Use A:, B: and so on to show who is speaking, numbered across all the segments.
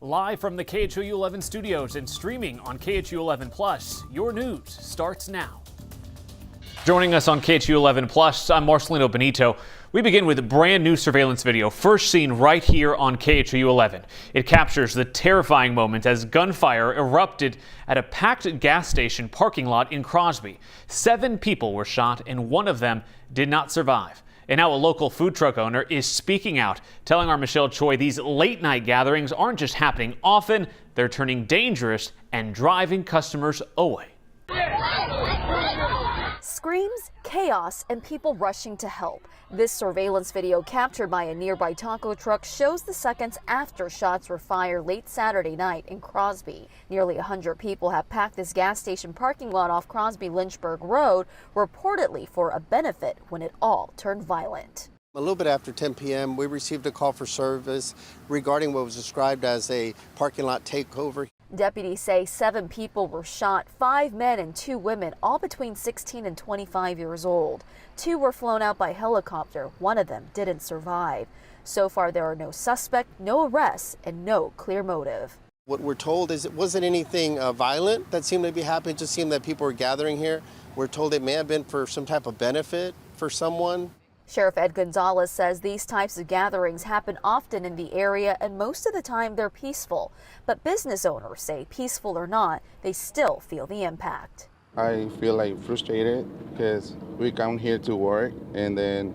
A: Live from the KHOU 11 studios and streaming on KHOU 11 Plus, your news starts now. Joining us on KHOU 11 Plus, I'm Marcelino Benito. We begin with a brand new surveillance video, first seen right here on KHOU 11. It captures the terrifying moment as gunfire erupted at a packed gas station parking lot in Crosby. 7 people were shot and one of them did not survive. And now a local food truck owner is speaking out, telling our Michelle Choi these late night gatherings aren't just happening often, they're turning dangerous and driving customers away.
B: Screams, chaos, and people rushing to help. This surveillance video captured by a nearby taco truck shows the seconds after shots were fired late Saturday night in Crosby. Nearly 100 people have packed this gas station parking lot off Crosby-Lynchburg Road, reportedly for a benefit, when it all turned violent.
C: A little bit after 10 p.m., we received a call for service regarding what was described as a parking lot takeover.
B: Deputies say 7 people were shot, 5 men and 2 women, all between 16 and 25 years old. 2 were flown out by helicopter. 1 of them didn't survive. So far, there are no suspects, no arrests, and no clear motive.
C: What we're told is it wasn't anything violent that seemed to be happening. It just seemed that people were gathering here. We're told it may have been for some type of benefit for someone.
B: Sheriff Ed Gonzalez says these types of gatherings happen often in the area and most of the time they're peaceful. But business owners say, peaceful or not, they still feel the impact.
D: I feel like frustrated because we come here to work, and then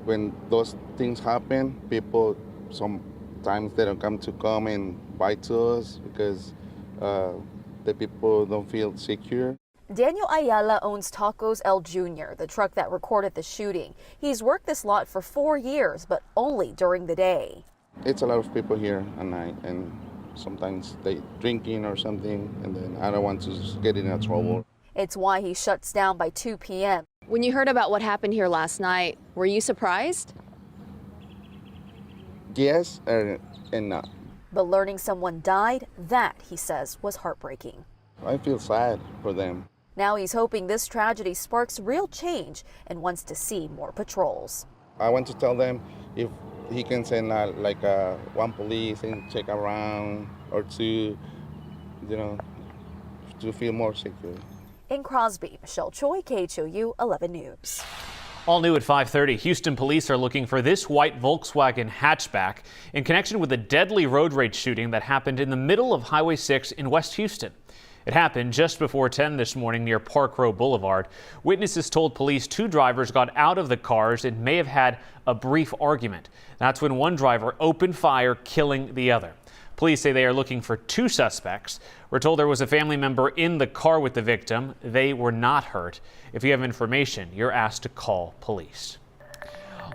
D: when those things happen, people sometimes they don't come and buy to us because the people don't feel secure.
B: Daniel Ayala owns Tacos El Jr., the truck that recorded the shooting. He's worked this lot for 4 years, but only during the day.
D: It's a lot of people here at night, and sometimes they drinking or something, and then I don't want to get in trouble.
B: It's why he shuts down by 2 p.m.
E: When you heard about what happened here last night, were you surprised?
D: Yes and not.
B: But learning someone died, that, he says, was heartbreaking.
D: I feel sad for them.
B: Now he's hoping this tragedy sparks real change and wants to see more patrols.
D: I want to tell them if he can send one police and check around or 2, to feel more secure.
B: In Crosby, Michelle Choi, KHOU 11 News.
A: All new at 5:30, Houston police are looking for this white Volkswagen hatchback in connection with a deadly road rage shooting that happened in the middle of Highway 6 in West Houston. It happened just before 10 this morning near Park Row Boulevard. Witnesses told police 2 drivers got out of the cars and may have had a brief argument. That's when one driver opened fire, killing the other. Police say they are looking for 2 suspects. We're told there was a family member in the car with the victim. They were not hurt. If you have information, you're asked to call police.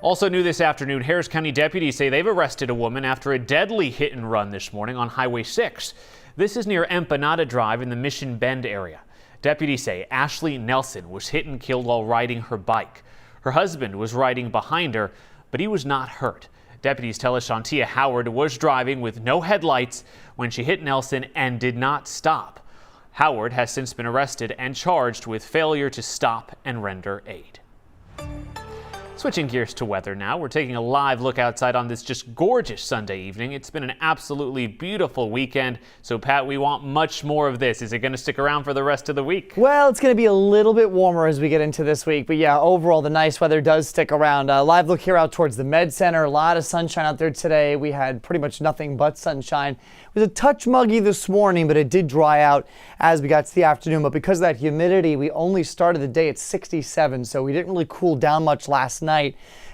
A: Also new this afternoon, Harris County deputies say they've arrested a woman after a deadly hit and run this morning on Highway 6. This is near Empanada Drive in the Mission Bend area. Deputies say Ashley Nelson was hit and killed while riding her bike. Her husband was riding behind her, but he was not hurt. Deputies tell us Shantia Howard was driving with no headlights when she hit Nelson and did not stop. Howard has since been arrested and charged with failure to stop and render aid. Switching gears to weather now, we're taking a live look outside on this just gorgeous Sunday evening. It's been an absolutely beautiful weekend. So Pat, we want much more of this. Is it going to stick around for the rest of the week?
F: Well, it's going to be a little bit warmer as we get into this week. But yeah, overall, the nice weather does stick around. Live look here out towards the Med Center. A lot of sunshine out there today. We had pretty much nothing but sunshine. It was a touch muggy this morning, but it did dry out as we got to the afternoon. But because of that humidity, we only started the day at 67. So we didn't really cool down much last night.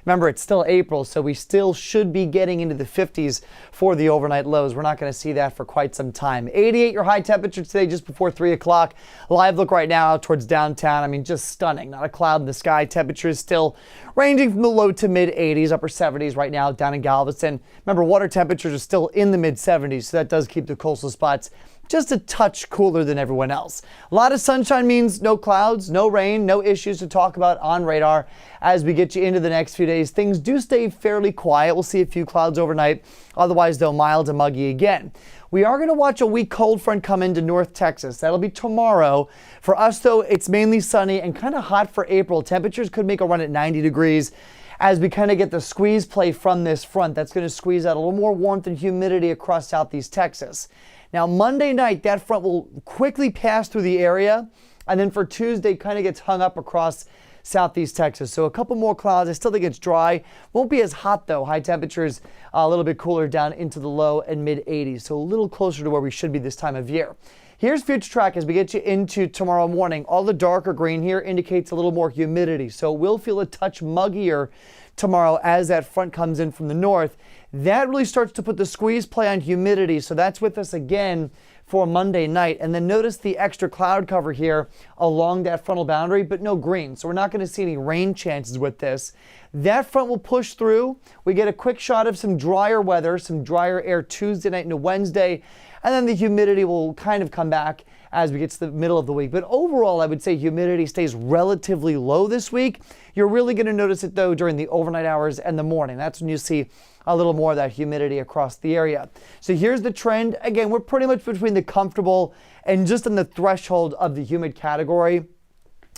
F: Remember, it's still April, so we still should be getting into the 50s for the overnight lows. We're not going to see that for quite some time. 88 your high temperature today just before 3 o'clock. Live look right now out towards downtown. I mean, just stunning. Not a cloud in the sky. Temperature is still ranging from the low to mid 80s, upper 70s right now down in Galveston. Remember, water temperatures are still in the mid 70s, so that does keep the coastal spots just a touch cooler than everyone else. A lot of sunshine means no clouds, no rain, no issues to talk about on radar. As we get you into the next few days, things do stay fairly quiet. We'll see a few clouds overnight. Otherwise, though, mild and muggy again. We are going to watch a weak cold front come into North Texas. That'll be tomorrow. For us, though, it's mainly sunny and kind of hot for April. Temperatures could make a run at 90 degrees. as we kind of get the squeeze play from this front. That's going to squeeze out a little more warmth and humidity across southeast Texas. Now, Monday night, that front will quickly pass through the area, and then for Tuesday, kind of gets hung up across southeast Texas. So a couple more clouds. I still think it's dry. Won't be as hot, though. High temperatures a little bit cooler down into the low and mid 80s, so a little closer to where we should be this time of year. Here's future track as we get you into tomorrow morning. All the darker green here indicates a little more humidity, so we'll feel a touch muggier tomorrow as that front comes in from the north. That really starts to put the squeeze play on humidity, so that's with us again for Monday night. And then notice the extra cloud cover here along that frontal boundary, but no green. So we're not going to see any rain chances with this. That front will push through. We get a quick shot of some drier weather, some drier air Tuesday night into Wednesday, and then the humidity will kind of come back as we get to the middle of the week. But overall, I would say humidity stays relatively low this week. You're really going to notice it, though, during the overnight hours and the morning. That's when you see a little more of that humidity across the area. So here's the trend. Again, we're pretty much between the comfortable and just in the threshold of the humid category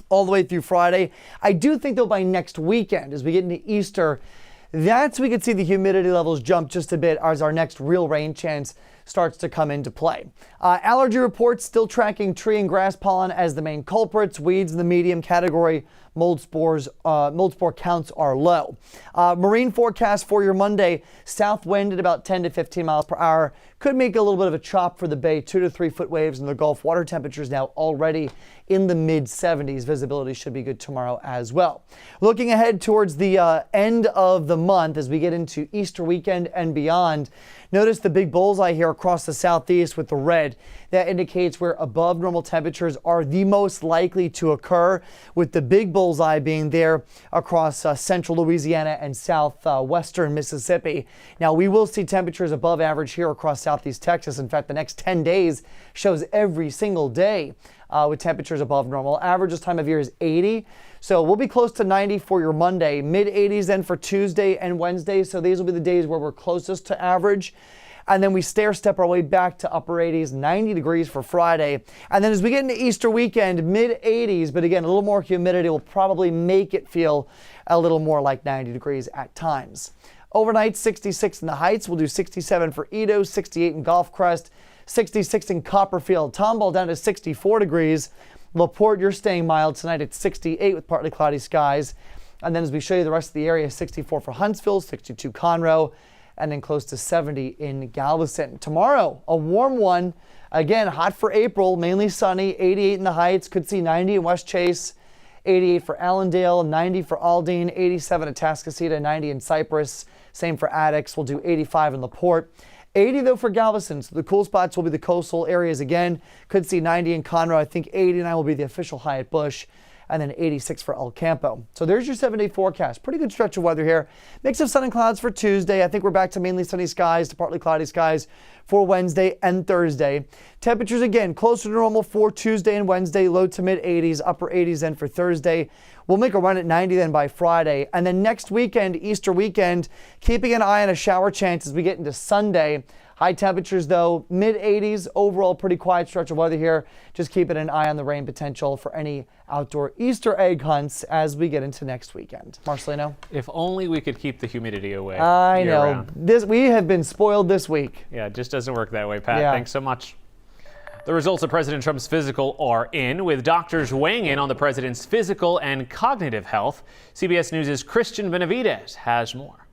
F: all the way through Friday. I do think, though, by next weekend, as we get into Easter, that's we could see the humidity levels jump just a bit as our next real rain chance starts to come into play. Allergy reports still tracking tree and grass pollen as the main culprits. Weeds in the medium category. Mold spore counts are low. Marine forecast for your Monday: south wind at about 10 to 15 miles per hour. Could make a little bit of a chop for the bay. 2 to 3 foot waves in the Gulf. Water temperatures now already in the mid 70s. Visibility should be good tomorrow as well. Looking ahead towards the end of the month as we get into Easter weekend and beyond. Notice the big bullseye here across the southeast with the red. That indicates where above normal temperatures are the most likely to occur, with the big bullseye being there across central Louisiana and southwestern Mississippi. Now, we will see temperatures above average here across southeast Texas. In fact, the next 10 days shows every single day with temperatures above normal. Average this time of year is 80. So we'll be close to 90 for your Monday, mid 80s then for Tuesday and Wednesday. So these will be the days where we're closest to average. And then we stair-step our way back to upper 80s, 90 degrees for Friday. And then as we get into Easter weekend, mid 80s, but again, a little more humidity will probably make it feel a little more like 90 degrees at times. Overnight, 66 in the Heights. We'll do 67 for Edo, 68 in Gulf Crest, 66 in Copperfield. Tomball down to 64 degrees. LaPorte, you're staying mild tonight at 68 with partly cloudy skies. And then as we show you the rest of the area, 64 for Huntsville, 62 Conroe, and then close to 70 in Galveston. Tomorrow, a warm one. Again, hot for April, mainly sunny, 88 in the Heights. Could see 90 in West Chase, 88 for Allendale, 90 for Aldine, 87 at Tascasita, 90 in Cypress. Same for Addicts. We'll do 85 in LaPorte. 80 though for Galveston, so the cool spots will be the coastal areas again. Could see 90 in Conroe. I think 89 will be the official high at Bush, and then 86 for El Campo. So there's your 7-day forecast. Pretty good stretch of weather here. Mix of sun and clouds for Tuesday. I think we're back to mainly sunny skies to partly cloudy skies for Wednesday and Thursday. Temperatures again closer to normal for Tuesday and Wednesday, low to mid 80s, upper 80s then for Thursday. We'll make a run at 90 then by Friday. And then next weekend, Easter weekend, keeping an eye on a shower chance as we get into Sunday. High temperatures, though, mid 80s. Overall, pretty quiet stretch of weather here. Just keeping an eye on the rain potential for any outdoor Easter egg hunts as we get into next weekend. Marcelino?
A: If only we could keep the humidity away.
F: I know.
A: Year-round.
F: We have been spoiled this week.
A: Yeah, it just doesn't work that way, Pat.
F: Yeah.
A: Thanks so much. The results of President Trump's physical are in, with doctors weighing in on the president's physical and cognitive health. CBS News' Christian Benavidez has more.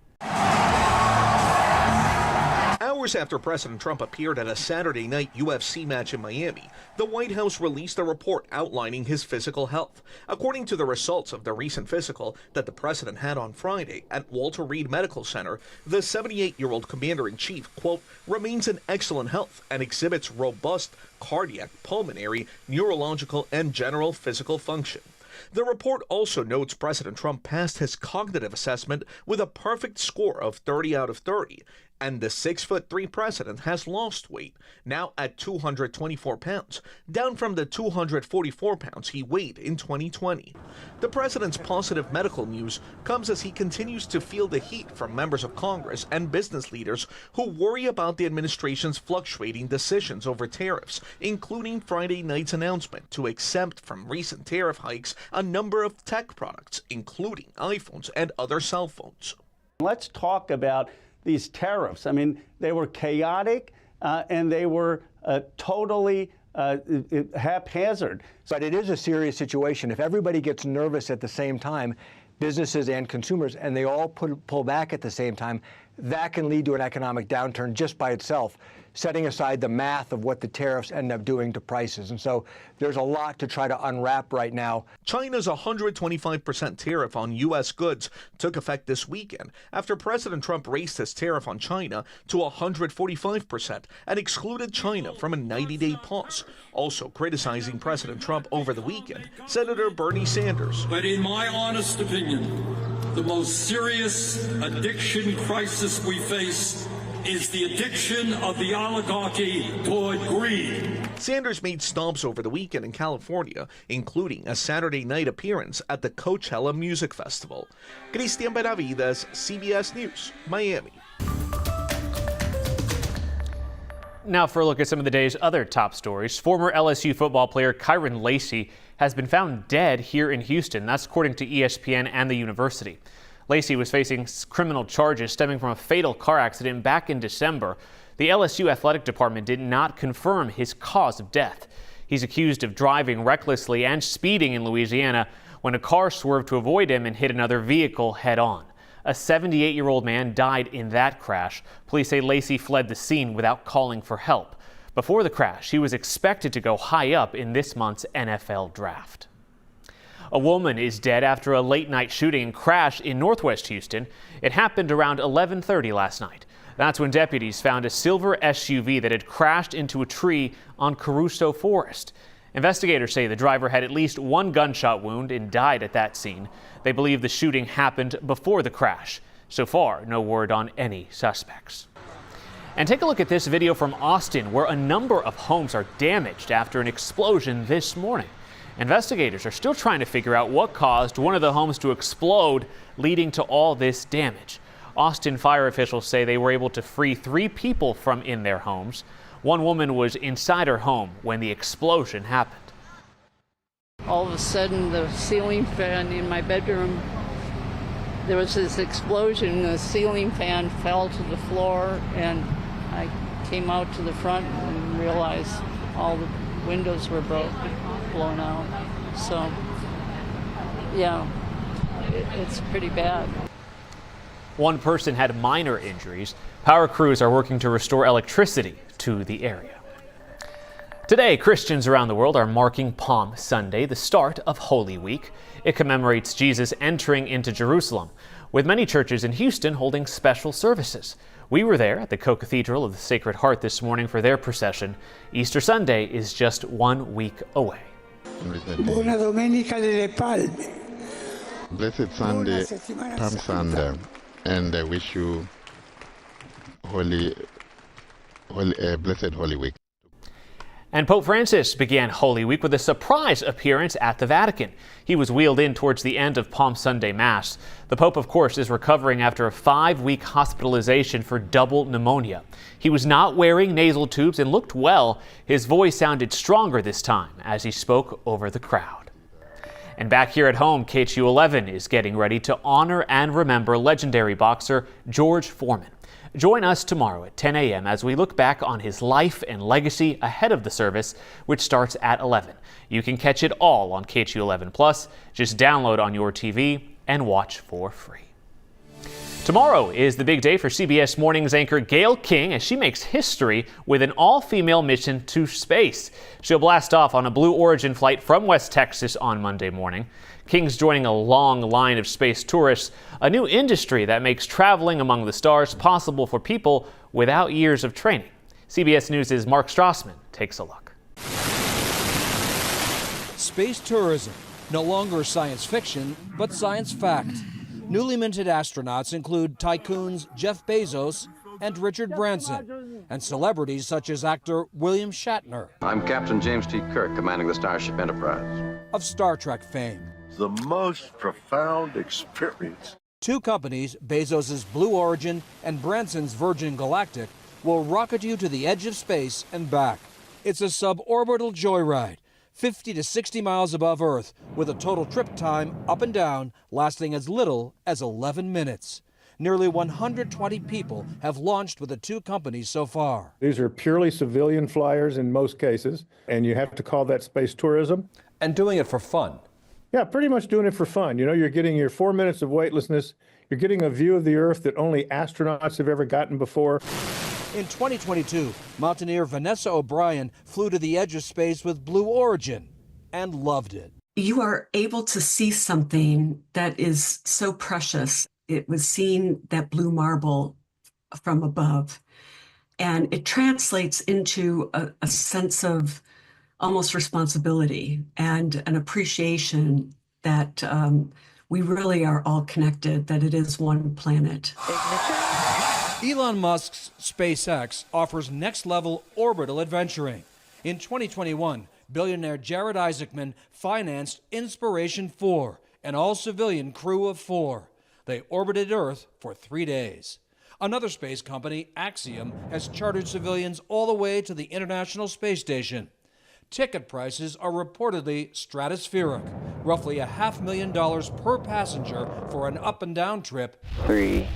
G: Hours after President Trump appeared at a Saturday night UFC match in Miami, the White House released a report outlining his physical health. According to the results of the recent physical that the president had on Friday at Walter Reed Medical Center, the 78-year-old commander-in-chief, quote, remains in excellent health and exhibits robust cardiac, pulmonary, neurological, and general physical function. The report also notes President Trump passed his cognitive assessment with a perfect score of 30 out of 30, And the 6'3" president has lost weight, now at 224 pounds, down from the 244 pounds he weighed in 2020. The president's positive medical news comes as he continues to feel the heat from members of Congress and business leaders who worry about the administration's fluctuating decisions over tariffs, including Friday night's announcement to exempt from recent tariff hikes a number of tech products, including iPhones and other cell phones.
H: Let's talk about these tariffs. I mean, they were chaotic and they were totally haphazard.
I: But it is a serious situation. If everybody gets nervous at the same time, businesses and consumers, and they all pull back at the same time, that can lead to an economic downturn just by itself, setting aside the math of what the tariffs end up doing to prices. And so there's a lot to try to unwrap right now.
G: China's 125% tariff on U.S. goods took effect this weekend after President Trump raised his tariff on China to 145% and excluded China from a 90-day pause. Also criticizing President Trump over the weekend, Senator Bernie Sanders.
J: But in my honest opinion, the most serious addiction crisis we face is the addiction of the oligarchy toward greed.
G: Sanders made stops over the weekend in California, including a Saturday night appearance at the KHOU Music Festival. Cristian Benavides, CBS News, Miami.
A: Now for a look at some of the day's other top stories. Former LSU football player Kyron Lacey has been found dead here in Houston. That's according to ESPN and the university. Lacey was facing criminal charges stemming from a fatal car accident back in December. The LSU athletic department did not confirm his cause of death. He's accused of driving recklessly and speeding in Louisiana when a car swerved to avoid him and hit another vehicle head-on. A 78-year-old man died in that crash. Police say Lacey fled the scene without calling for help. Before the crash, he was expected to go high up in this month's NFL draft. A woman is dead after a late-night shooting and crash in northwest Houston. It happened around 11:30 last night. That's when deputies found a silver SUV that had crashed into a tree on Caruso Forest. Investigators say the driver had at least one gunshot wound and died at that scene. They believe the shooting happened before the crash. So far, no word on any suspects. And take a look at this video from Austin, where a number of homes are damaged after an explosion this morning. Investigators are still trying to figure out what caused one of the homes to explode, leading to all this damage. Austin fire officials say they were able to free 3 people from in their homes. One woman was inside her home when the explosion happened.
K: All of a sudden, the ceiling fan in my bedroom, there was this explosion. The ceiling fan fell to the floor, and I came out to the front and realized all the windows were blown out. So, yeah, it's pretty bad.
A: One person had minor injuries. Power crews are working to restore electricity to the area. Today, Christians around the world are marking Palm Sunday, the start of Holy Week. It commemorates Jesus entering into Jerusalem, with many churches in Houston holding special services. We were there at the KHOU Cathedral of the Sacred Heart this morning for their procession. Easter Sunday is just 1 week away.
L: Buona Domenica delle Palme.
M: Blessed Sunday, Palm Sunday, and I wish you blessed Holy Week.
A: And Pope Francis began Holy Week with a surprise appearance at the Vatican. He was wheeled in towards the end of Palm Sunday Mass. The Pope, of course, is recovering after a 5-week hospitalization for double pneumonia. He was not wearing nasal tubes and looked well. His voice sounded stronger this time as he spoke over the crowd. And back here at home, KHOU 11 is getting ready to honor and remember legendary boxer George Foreman. Join us tomorrow at 10 a.m. as we look back on his life and legacy ahead of the service, which starts at 11. You can catch it all on KHOU 11 Plus. Just download on your TV and watch for free. Tomorrow is the big day for CBS Mornings anchor Gayle King as she makes history with an all-female mission to space. She'll blast off on a Blue Origin flight from West Texas on Monday morning. King's joining a long line of space tourists, a new industry that makes traveling among the stars possible for people without years of training. CBS News' Mark Strassman takes a look.
N: Space tourism, no longer science fiction, but science fact. Newly minted astronauts include tycoons Jeff Bezos and Richard Branson, and celebrities such as actor William Shatner.
O: I'm Captain James T. Kirk, commanding the Starship Enterprise.
N: Of Star Trek fame.
P: The most profound experience.
N: Two companies, Bezos's Blue Origin and Branson's Virgin Galactic, will rocket you to the edge of space and back. It's a suborbital joyride, 50 to 60 miles above Earth, with a total trip time up and down lasting as little as 11 minutes. Nearly 120 people have launched with the two companies so far.
Q: These are purely civilian flyers in most cases, and you have to call that space tourism.
R: And doing it for fun.
Q: Yeah, pretty much doing it for fun. You know, you're getting your 4 minutes of weightlessness. You're getting a view of the Earth that only astronauts have ever gotten before.
N: In 2022, mountaineer Vanessa O'Brien flew to the edge of space with Blue Origin and loved it.
S: You are able to see something that is so precious. It was seeing that blue marble from above, and it translates into a sense of almost responsibility and an appreciation that we really are all connected, that it is one planet.
N: Elon Musk's SpaceX offers next-level orbital adventuring. In 2021, billionaire Jared Isaacman financed Inspiration 4, an all-civilian crew of 4. They orbited Earth for 3 days. Another space company, Axiom, has chartered civilians all the way to the International Space Station. Ticket prices are reportedly stratospheric, roughly $500,000 per passenger for an up and down trip.
T: 3,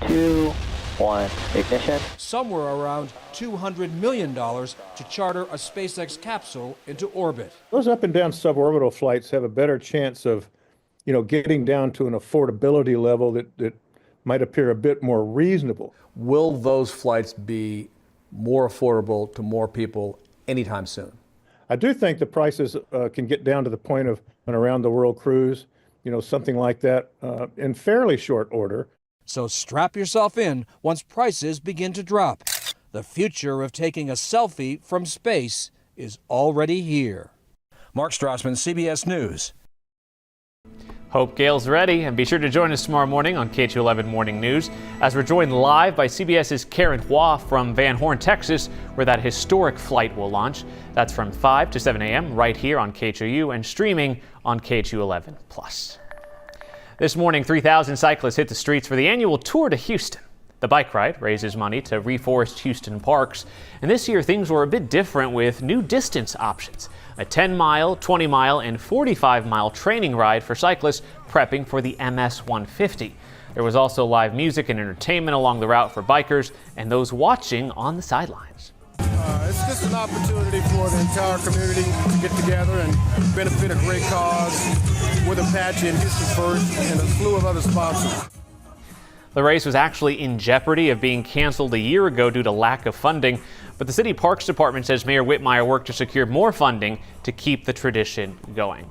T: 2, 1, ignition.
N: Somewhere around $200 million to charter a SpaceX capsule into orbit.
Q: Those up and down suborbital flights have a better chance of, you know, getting down to an affordability level that might appear a bit more reasonable.
R: Will those flights be more affordable to more people anytime soon?
Q: I do think the prices can get down to the point of an around-the-world cruise, you know, something like that in fairly short order.
N: So strap yourself in once prices begin to drop. The future of taking a selfie from space is already here. Mark Strassman, CBS News.
A: Hope Gail's ready, and be sure to join us tomorrow morning on KHOU 11 Morning News as we're joined live by CBS's Karen HOU from Van Horn, Texas, where that historic flight will launch. That's from 5 to 7 a.m. right here on KHOU and streaming on KHOU 11+. This morning, 3,000 cyclists hit the streets for the annual Tour to Houston. The bike ride raises money to reforest Houston parks, and this year things were a bit different with new distance options. A 10-mile, 20-mile, and 45-mile training ride for cyclists prepping for the MS 150. There was also live music and entertainment along the route for bikers and those watching on the sidelines.
U: It's just an opportunity for the entire community to get together and benefit a great cause with Apache and Houston First and a slew of other sponsors.
A: The race was actually in jeopardy of being canceled a year ago due to lack of funding, but the City Parks Department says Mayor Whitmire worked to secure more funding to keep the tradition going.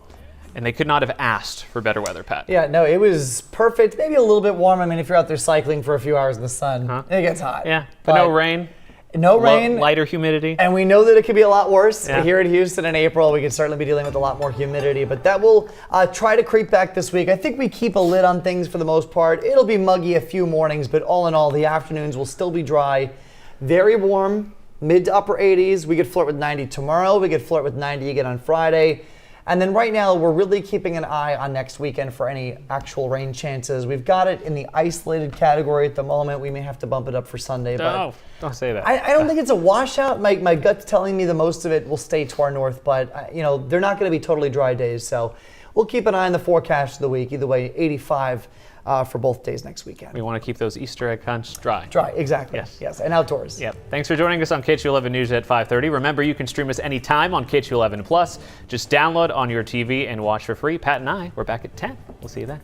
A: And they could not have asked for better weather, Pat.
F: Yeah, no, it was perfect. Maybe a little bit warm. I mean, if you're out there cycling for a few hours in the sun, it gets hot.
A: Yeah, but no rain.
F: No rain.
A: Lighter humidity.
F: And we know that it could be a lot worse.
A: Yeah.
F: Here in Houston in April, we could certainly be dealing with a lot more humidity, but that will try to creep back this week. I think we keep a lid on things for the most part. It'll be muggy a few mornings, but all in all, the afternoons will still be dry. Very warm, mid to upper 80s. We could flirt with 90 tomorrow. We could flirt with 90 again on Friday. And then right now, we're really keeping an eye on next weekend for any actual rain chances. We've got it in the isolated category at the moment. We may have to bump it up for Sunday.
A: No, don't say that.
F: I don't think it's a washout. My gut's telling me the most of it will stay to our north, but you know, they're not going to be totally dry days. So we'll keep an eye on the forecast of the week. Either way, 85 for both days next weekend.
A: We want to keep those Easter egg hunts dry.
F: Dry, exactly. Yes, and outdoors.
A: Yep. Thanks for joining us on KHOU 11 News at 5:30. Remember, you can stream us anytime on KHOU 11+. Just download on your TV and watch for free. Pat and I, we're back at 10. We'll see you then.